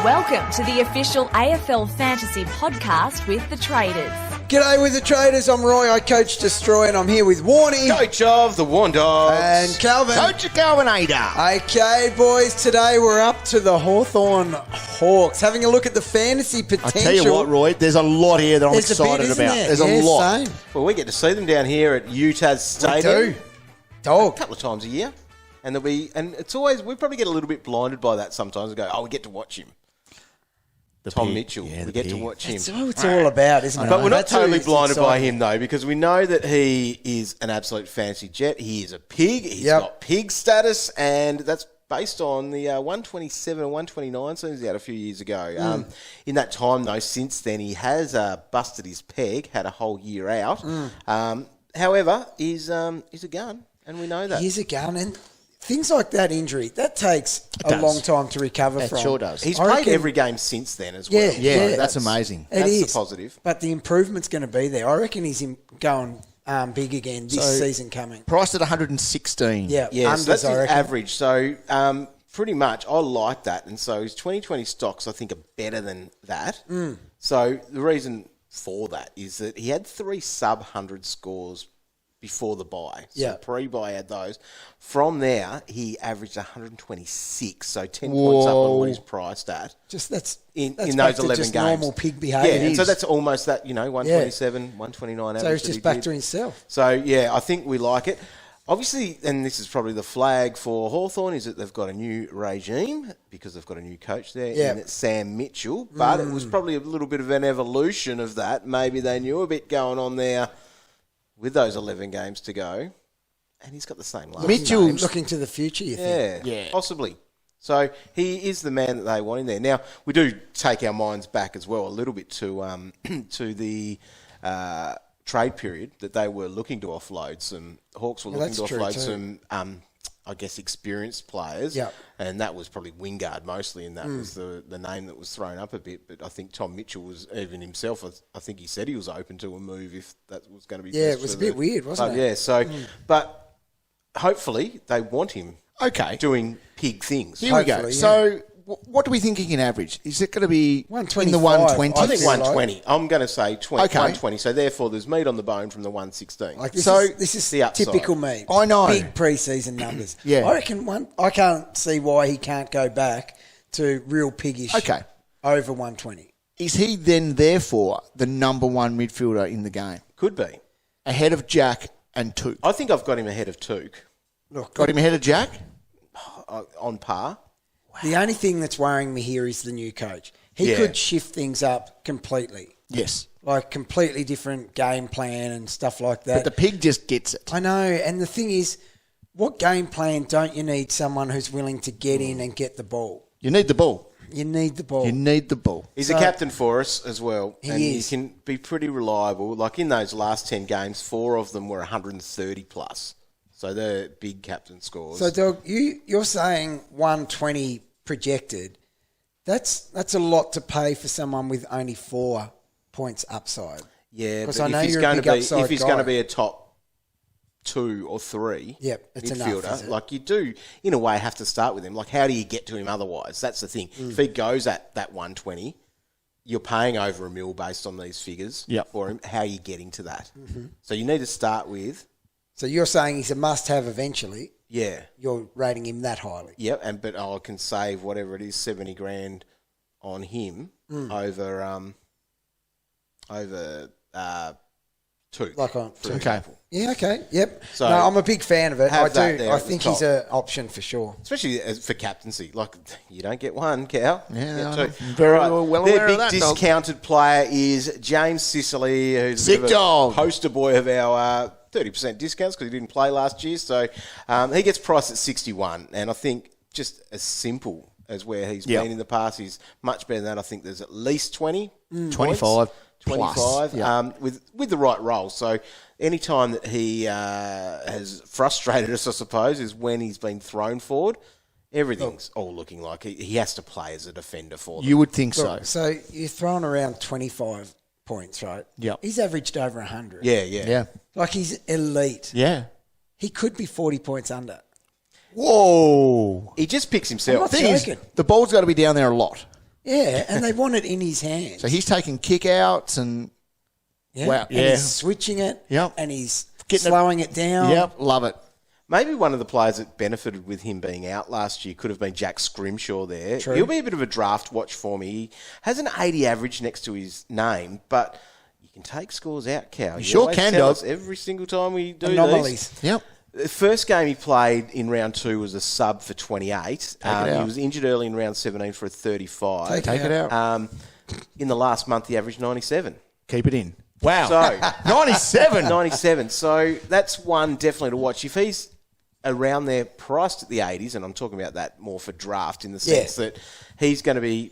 Welcome to the official AFL Fantasy podcast with the Traders. G'day with the Traders. I'm Roy. I coach Destroy, and I'm here with Warnie. Coach of the Wandogs. And Calvin. Coach of Calvinator. Okay, boys. Today we're up to the Hawthorn Hawks. Having a look at the fantasy potential. I tell you what, Roy, there's a lot here that I'm excited about. There's a lot. Same. Well, we get to see them down here at Utah's Stadium. We do. Dog. A couple of times a year. And it's always, we probably get a little bit blinded by that sometimes and go, we get to watch him. Tom Mitchell. We get to watch him. That's what it's all about, isn't it? But we're not totally blinded by him, though, because we know that he is an absolute fancy jet. He is a pig. He's got pig status, and that's based on the 127 or 129 seasons he had a few years ago. In that time, though, since then, he has busted his peg, had a whole year out. However, he's a gun, and we know that. He's a gun, and things like that injury, that takes a long time to recover from. It sure does. He's played every game since then as well. Yeah, that's amazing. That's the positive. But the improvement's going to be there. I reckon he's going big again this season coming. Priced at 116. Yeah, so that's his average. So pretty much, I like that. And so his 2020 stocks, I think, are better than that. So the reason for that is that he had 3 sub-100 scores before the bye. So pre-bye had those. From there, he averaged 126, so 10 points up on what he's priced at. That's in those 11 games. Normal pig behaviour. Yeah, and so that's almost that, 127, 129 average. So he's just back to himself. So, I think we like it. Obviously, and this is probably the flag for Hawthorn, is that they've got a new regime because they've got a new coach there, and it's Sam Mitchell. But it was probably a little bit of an evolution of that. Maybe they knew a bit going on there with those 11 games to go, and he's got the same last Mitchell name. looking to the future, you think? Yeah, possibly. So he is the man that they want in there. Now, we do take our minds back as well a little bit to to the trade period that they were looking to offload some. Hawks were looking to offload some, I guess, experienced players. Yep. And that was probably Wingard mostly, and that was the name that was thrown up a bit. But I think Tom Mitchell was, even himself, I think he said he was open to a move if that was going to be best. Yeah, it was a bit weird, wasn't it? Yeah, so, but hopefully they want him doing pig things. Here we go. So what do we think he can average? Is it going to be in the 120s? I think 120. I'm going to say 120. So therefore, there's meat on the bone from the 116. This is the upside. Typical me. I know. Big pre-season numbers. Yeah. I reckon I can't see why he can't go back to real piggish over 120. Is he then, therefore, the number one midfielder in the game? Could be. Ahead of Jack and Took? I think I've got him ahead of Took. Look, got him ahead of Jack? On par. The only thing that's worrying me here is the new coach. He could shift things up completely. Yes. Like completely different game plan and stuff like that. But the pig just gets it. I know. And the thing is, what game plan don't you need someone who's willing to get in and get the ball? You need the ball. You need the ball. You need the ball. He's a captain for us as well. He is. He can be pretty reliable. Like in those last 10 games, 4 of them were 130 plus. So they're big captain scores. So, Doug, you're saying 120 projected. That's a lot to pay for someone with only 4 points upside. Yeah, but I know if he's going to be a top 2 or 3 it's midfielder, enough, like you do, in a way, have to start with him. Like, how do you get to him otherwise? That's the thing. If he goes at that 120, you're paying over $1 million based on these figures for him. How are you getting to that? So you need to start with. So you're saying he's a must-have eventually. Yeah. You're rating him that highly. Yep, but I can save whatever it is, $70,000 on him over Took. Like on for example. Yeah, okay. Yep. So no, I'm a big fan of it. I do. I think he's an option for sure. Especially for captaincy. Like, you don't get one, Cal. Yeah, I'm very well aware Their of that, big discounted player is James Sicily, who's a poster boy of our 30% discounts because he didn't play last year. So he gets priced at 61, and I think just as simple as where he's been in the past, he's much better than that. I think there's at least 20 25 25 with the right role. So any time that he has frustrated us, I suppose, is when he's been thrown forward. Everything's all looking like he has to play as a defender for them. You would think so. So you're throwing around 25 points, right? Yeah. He's averaged over 100. Yeah. Like he's elite. Yeah. He could be 40 points under. Whoa. He just picks himself. I'm not joking. The ball's got to be down there a lot. Yeah, and they want it in his hands. So he's taking kick-outs and... Yeah. Wow. And he's switching it. Yep. And he's slowing it down. Yep, love it. Maybe one of the players that benefited with him being out last year could have been Jack Scrimshaw there. True. He'll be a bit of a draft watch for me. He has an 80 average next to his name, but you can take scores out, Cal. You sure always can, tell Dog. us every single time we do Anomalies. these. Yep. The first game he played in round 2 was a sub for 28. He was injured early in round 17 for a 35. Take it out. In the last month, he averaged 97. Keep it in. Wow. So 97. 97. So that's one definitely to watch. If he's around there priced at the 80s, and I'm talking about that more for draft in the sense that he's going to be,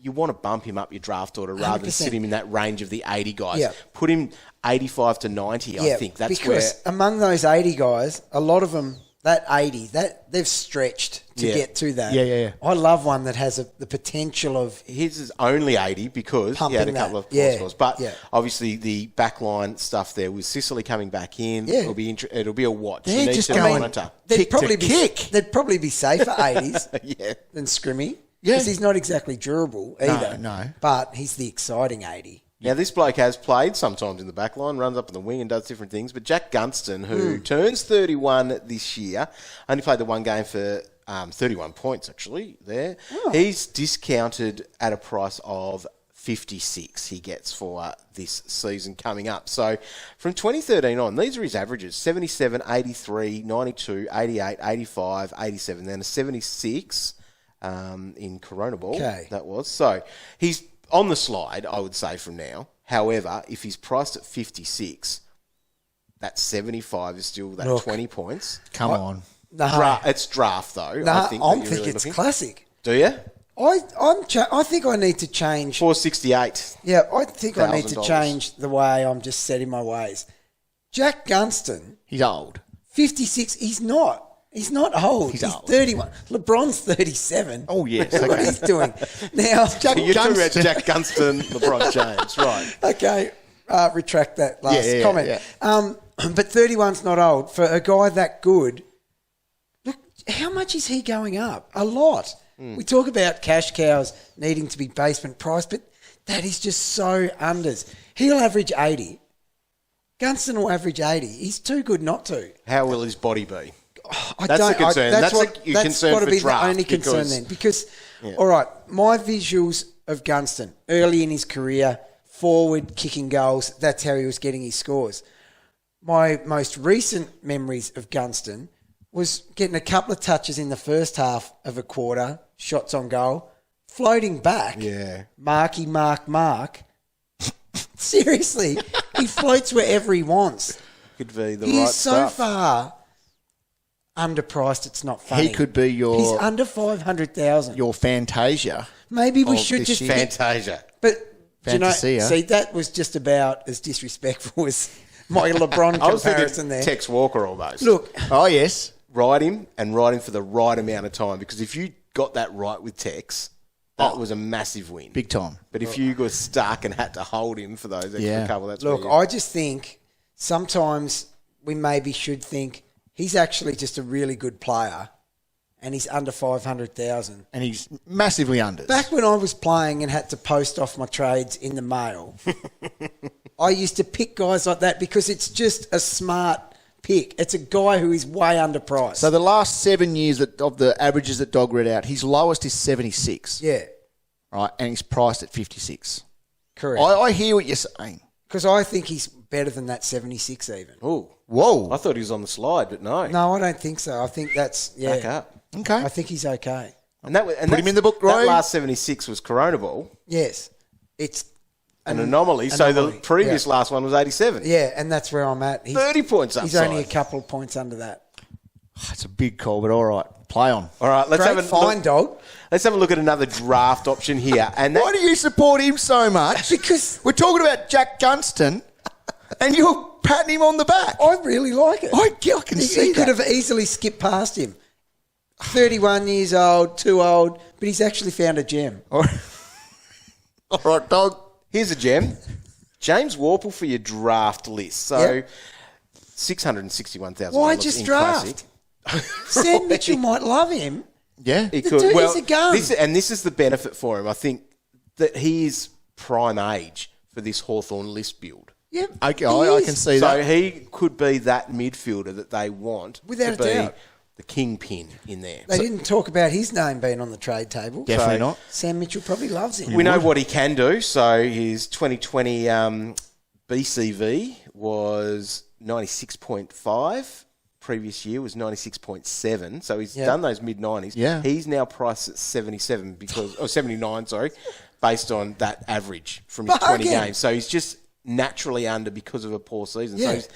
you want to bump him up your draft order rather than 100%. sit him in that range of the 80 guys. Yeah. Put him 85 to 90, I think. That's because where... among those 80 guys, a lot of them, that 80, that they've stretched to get to that. Yeah. I love one that has the potential of... His is only 80 because he had a Pumping couple that. of poor scores. But Yeah. obviously the backline stuff there with Sicily coming back in, Yeah. it'll be a watch. They're You need just to going- monitor. Kick to kick. They'd probably be safer 80s Yeah. than Scrimmy. Yeah. Because he's not exactly durable either. No. But he's the exciting 80. Now, this bloke has played sometimes in the back line, runs up in the wing and does different things. But Jack Gunston, who turns 31 this year, only played the one game for 31 points, actually, there. Oh. He's discounted at a price of 56 he gets for this season coming up. So from 2013 on, these are his averages: 77, 83, 92, 88, 85, 87, then a 76 in Corona Ball. Okay. That was. So he's on the slide, I would say, from now. However, if he's priced at 56, that 75 is still that 20 points. Come on. No, It's draft, though. no, I think, I'm that you're thinking really it's looking. classic. Do you? I think I need to change. 468. Yeah, I think I need to $1,000. change the way I'm just setting my ways. Jack Gunston, He's old. 56, he's not. He's not old. He's old. 31. LeBron's 37. Oh, yes. What Okay. he's doing. Now, You're talking about Jack Gunston, LeBron James, right? okay, retract that last Yeah, comment. yeah. But 31's not old. For a guy that good, look, how much is he going up? A lot. We talk about cash cows needing to be basement price, but that is just so unders. He'll average 80. Gunston will average 80. He's too good not to. How will his body be? That's the concern. That's that's concern got to for be draft the only concern because- then. Because, all right, my visuals of Gunston early in his career, forward, kicking goals, that's how he was getting his scores. My most recent memories of Gunston was getting a couple of touches in the first half of a quarter, shots on goal, floating back. Yeah. Marky, mark. Seriously, he floats wherever he wants. Could be the He right is so stuff. far underpriced, it's not funny. He could be your- He's under 500,000. Your Fantasia. Maybe we of should this just year. Fantasia. But do you know, Fantasia. see, that was just about as disrespectful as my LeBron I was comparison thinking there. Tex Walker almost. Look, Oh, yes. Ride him for the right amount of time, because if you got that right with Tex, that was a massive win. Big time. But if you got stuck and had to hold him for those extra Yeah. couple, that's look, where you- I just think sometimes we maybe should think he's actually just a really good player and he's under 500,000. And he's massively under. Back when I was playing and had to post off my trades in the mail, I used to pick guys like that because it's just a smart pick. It's a guy who is way underpriced. So the last 7 years of the averages that Dog read out, his lowest is 76. yeah, Right, and he's priced at 56. correct. I hear what you're saying. Because I think he's better than that 76 even. Ooh. Whoa. I thought he was on the slide, but no. No, I don't think so. I think that's, Back yeah. up. Okay. I think he's okay. And that Put him in the book, Roy. That last 76 was Corona Ball, Yes. It's an anomaly. So the anomaly, previous yeah. last one was 87. Yeah, and that's where I'm at. He's, 30 points upside. he's only a couple of points under that. It's a big call, but all right. Play on. All right, let's Great have a fine, look, dog. let's have a look at another draft option here. And that, Why do you support him so much? Because We're talking about Jack Gunston, and you're patting him on the back. I really like it. I can see he could that. have easily skipped past him. 31 years old, too old, but he's actually found a gem. All right, Dog. here's a gem. James Worpel for your draft list. So Yep. 661,000. Why dollars just in draft? Classic. Sam Mitchell might love him. Yeah. He The could. dude Well, is a gun. this is the benefit for him. I think that he is prime age for this Hawthorn list build. Yeah, Okay, he I is. can see So that. he could be that midfielder that they want Without to a be doubt. the kingpin in there. They didn't talk about his name being on the trade table. Definitely So- not. Sam Mitchell probably loves him. We know what he can do. So his 2020 BCV was 96.5. Previous year was 96.7. So he's done those mid-90s. Yeah. He's now priced at 77 or 79, sorry, based on that average from his 20 Bargain. games. So he's just naturally under because of a poor season. So Yeah. he's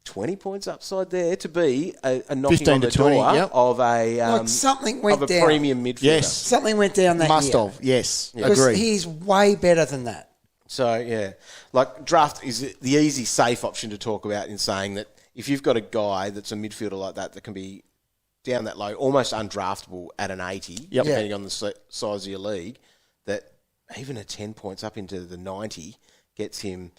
20 points upside there to be a knocking 15 on to the 20, door yep. of a Like something went of a down. premium midfielder. Yes. Something went down that Must year. have. Yes. Because Agree. he's way better than that. So, yeah, like draft is the easy, safe option to talk about in saying that if you've got a guy that's a midfielder like that can be down that low, almost undraftable at an 80, Yep. depending on the size of your league, that even a 10 points up into the 90 gets him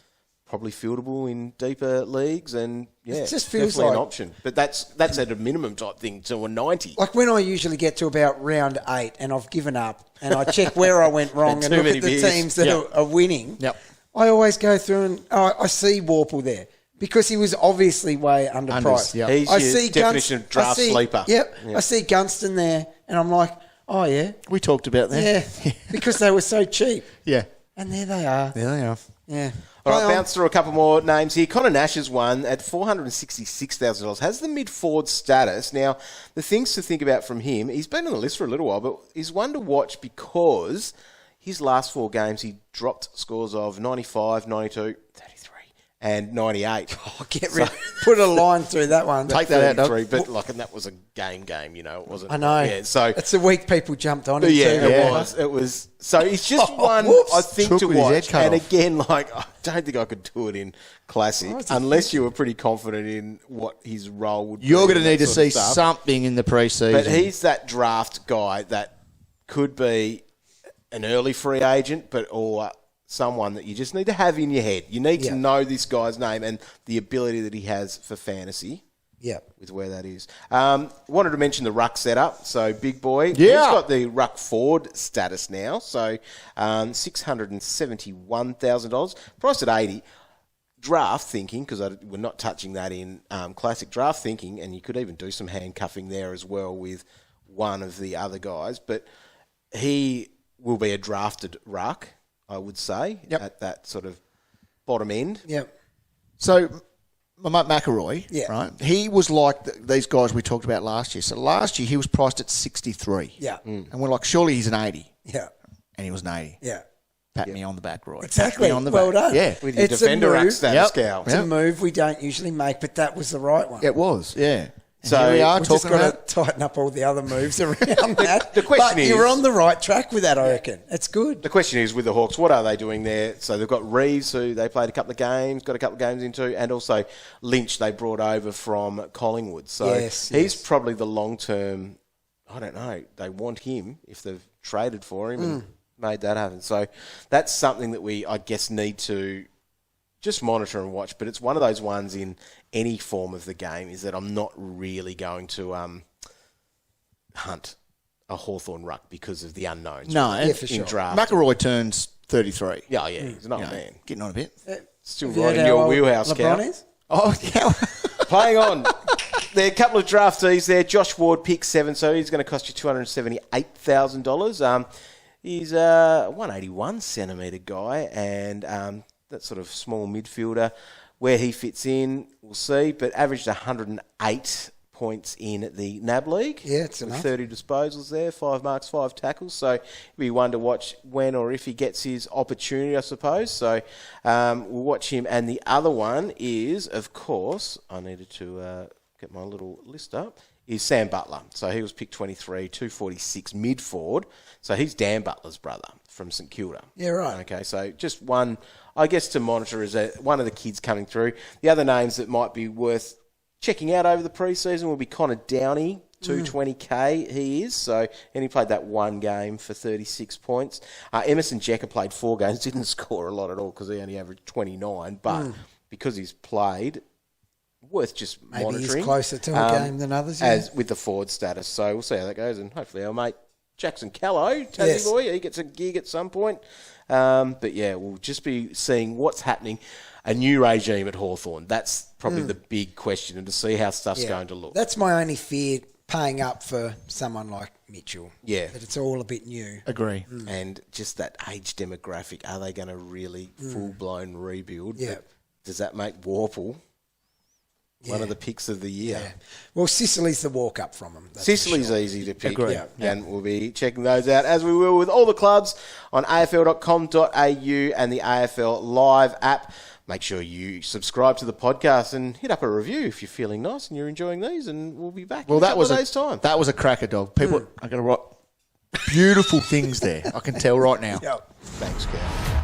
probably fieldable in deeper leagues and, yeah, It just feels definitely an like- option. But that's at a minimum type thing to a 90. Like when I usually get to about round 8 and I've given up and I check where I went wrong and Too look many at the beers. teams that are winning, Yep. I always go through and I see Worpel there because he was obviously way underpriced. yeah. He's I your see definition of draft sleeper. Yep. I see Gunston there and I'm like, oh, yeah. We talked about that. Yeah. Because they were so cheap. Yeah. And there they are. There they are. Yeah. All right, Play on. bounce through a couple more names here. Conor Nash is one at $466,000. Has the mid-forward status. Now, the things to think about from him, he's been on the list for a little while, but he's one to watch because his last 4 games, he dropped scores of 95, 92, 33, and 98. Oh, get rid. Put a line through that one. Take that out, Doug. 33, but like, and that was a game, you know, it wasn't. I know. Yeah, so it's the week people jumped on him yeah, too. it was. So it's just one whoops. I think Took to with his head watch. cut And off. again, like I don't think I could do it in Classic unless you were pretty confident in what his role would be. You're going and to need that to sort see of stuff. something in the preseason. But he's that draft guy that could be an early free agent, or someone that you just need to have in your head. You need to know this guy's name and the ability that he has for fantasy. Yeah. With where that is. Wanted to mention the ruck setup. So, big boy. Yeah. He's got the ruck forward status now. So, $671,000. Priced at 80. Draft thinking, because we're not touching that in classic draft thinking, and you could even do some handcuffing there as well with one of the other guys. But he will be a drafted ruck, I would say, at that sort of bottom end. Yep. So, my mate McElroy, Yeah. right? He was like these guys we talked about last year. So last year he was priced at 63. Yeah. And we're like, surely he's an 80. Yeah. And he was an 80. Yeah. Pat me on the back, Roy. Exactly. Pat me on the Well back. done. Yeah. With your It's a defender ruck move. status, Yep. Cal. It's a move we don't usually make, but that was the right one. It was, yeah. So Here we are We've just talking got about. to tighten up all the other moves around that. the question but is- you're on the right track with that, I reckon. It's good. The question is with the Hawks, what are they doing there? So they've got Reeves, who they played a couple of games into, and also Lynch they brought over from Collingwood. So he's probably the long-term, I don't know, they want him if they've traded for him and made that happen. So that's something that we, I guess, need to just monitor and watch. But it's one of those ones in any form of the game is that I'm not really going to hunt a Hawthorn ruck because of the unknowns. No, in for sure. draft. McElroy turns 33. Yeah, he's not a man. Getting on a bit. Still Have you right heard in how your old wheelhouse, LeBron Cal. is? Oh, yeah. Playing on. There are a couple of draftees there. Josh Ward, pick 7, so he's going to cost you $278,000. He's a 181 centimetre guy and that sort of small midfielder. Where he fits in, we'll see, but averaged 108 points in the NAB League. Yeah, it's with enough. 30 disposals there, 5 marks, 5 tackles. So it'll be one to watch when or if he gets his opportunity, I suppose. So we'll watch him. And the other one is, of course, I needed to get my little list up, is Sam Butler. So he was picked 23, 246 mid-forward. So he's Dan Butler's brother from St Kilda. Yeah, right. Okay, so just one, I guess, to monitor is one of the kids coming through. The other names that might be worth checking out over the pre-season will be Connor Downey, 220k he is. So, and he played that one game for 36 points. Emerson Jecker played 4 games, didn't score a lot at all because he only averaged 29. But because he's played, worth just Maybe monitoring. he's closer to a game than others. Yeah. As with the forward status. So we'll see how that goes. And hopefully our mate Jackson Callow, Tassie boy, he gets a gig at some point. But yeah, we'll just be seeing what's happening. A new regime at Hawthorn. That's probably the big question, and to see how stuff's going to look. That's my only fear, paying up for someone like Mitchell. Yeah. That it's all a bit new. Agree. And just that age demographic, are they going to really full-blown rebuild? Yeah. But does that make Worpel one of the picks of the year? Yeah. Well, Sicily's the walk-up from them. Sicily's easy to pick. Agree. Yeah. And we'll be checking those out, as we will with all the clubs on afl.com.au and the AFL Live app. Make sure you subscribe to the podcast and hit up a review if you're feeling nice and you're enjoying these, and we'll be back in a couple of days' time. That was a cracker, dog. People are going to write beautiful things there. I can tell right now. Yep. Thanks, Cal.